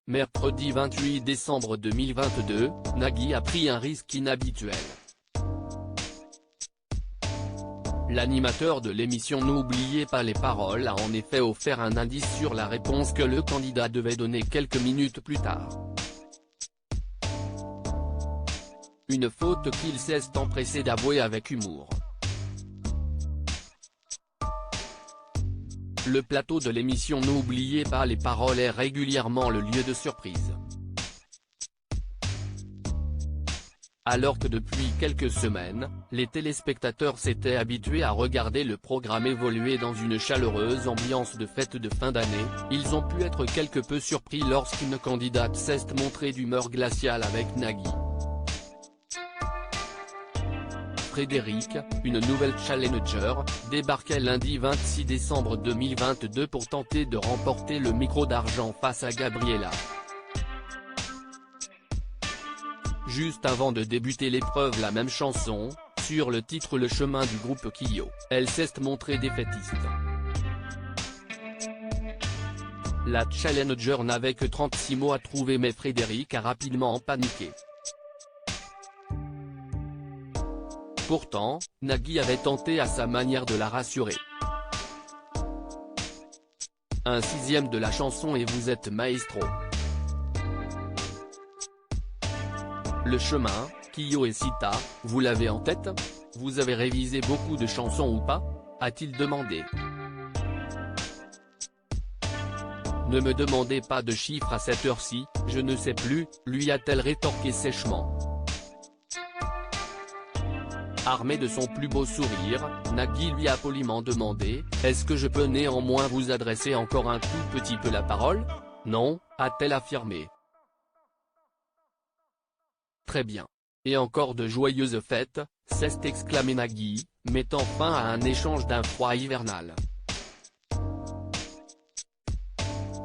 Mercredi 28 décembre 2022, Nagui a pris un risque inhabituel. L'animateur de l'émission N'oubliez pas les paroles a en effet offert un indice sur la réponse que le candidat devait donner quelques minutes plus tard. Une faute qu'il s'est empressé d'avouer avec humour. Le plateau de l'émission N'oubliez pas les paroles est régulièrement le lieu de surprise. Alors que depuis quelques semaines, les téléspectateurs s'étaient habitués à regarder le programme évoluer dans une chaleureuse ambiance de fête de fin d'année, ils ont pu être quelque peu surpris lorsqu'une candidate s'est montrée d'humeur glaciale avec Nagui. Frédéric, une nouvelle challenger, débarquait lundi 26 décembre 2022 pour tenter de remporter le micro d'argent face à Gabriella. Juste avant de débuter l'épreuve la même chanson, sur le titre Le chemin du groupe Kyo, elle s'est montrée défaitiste. La challenger n'avait que 36 mots à trouver mais Frédéric a rapidement paniqué. Pourtant, Nagui avait tenté à sa manière de la rassurer. Un sixième de la chanson et vous êtes maestro. Le chemin, Kyo et Sita, vous l'avez en tête? Vous avez révisé beaucoup de chansons ou pas? A-t-il demandé. Ne me demandez pas de chiffres à cette heure-ci, je ne sais plus, lui a-t-elle rétorqué sèchement. Armé de son plus beau sourire, Nagui lui a poliment demandé, est-ce que je peux néanmoins vous adresser encore un tout petit peu la parole? Non, a-t-elle affirmé. Très bien. Et encore de joyeuses fêtes, s'est exclamé Nagui, mettant fin à un échange d'un froid hivernal.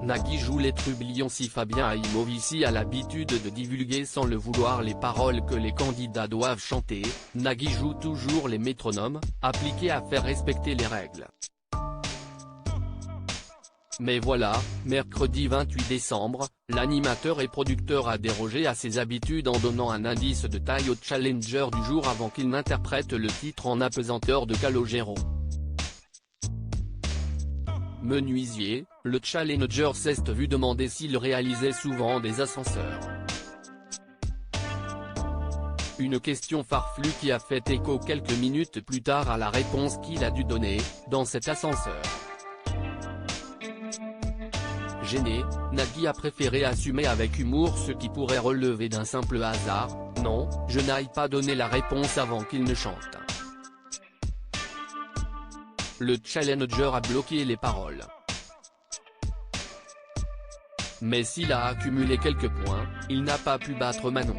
Nagui joue les trublions si Fabien Aimovici a l'habitude de divulguer sans le vouloir les paroles que les candidats doivent chanter, Nagui joue toujours les métronomes, appliqués à faire respecter les règles. Mais voilà, mercredi 28 décembre, l'animateur et producteur a dérogé à ses habitudes en donnant un indice de taille au challenger du jour avant qu'il n'interprète le titre en apesanteur de Calogero. Menuisier, le challenger s'est vu demander s'il réalisait souvent des ascenseurs. Une question farfelue qui a fait écho quelques minutes plus tard à la réponse qu'il a dû donner, dans cet ascenseur. Gêné, Nagui a préféré assumer avec humour ce qui pourrait relever d'un simple hasard, non, je n'aille pas donner la réponse avant qu'il ne chante. Le challenger a bloqué les paroles. Mais s'il a accumulé quelques points, il n'a pas pu battre Manon.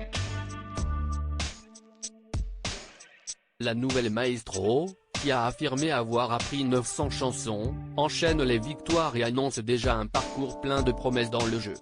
La nouvelle maestro, qui a affirmé avoir appris 900 chansons, enchaîne les victoires et annonce déjà un parcours plein de promesses dans le jeu.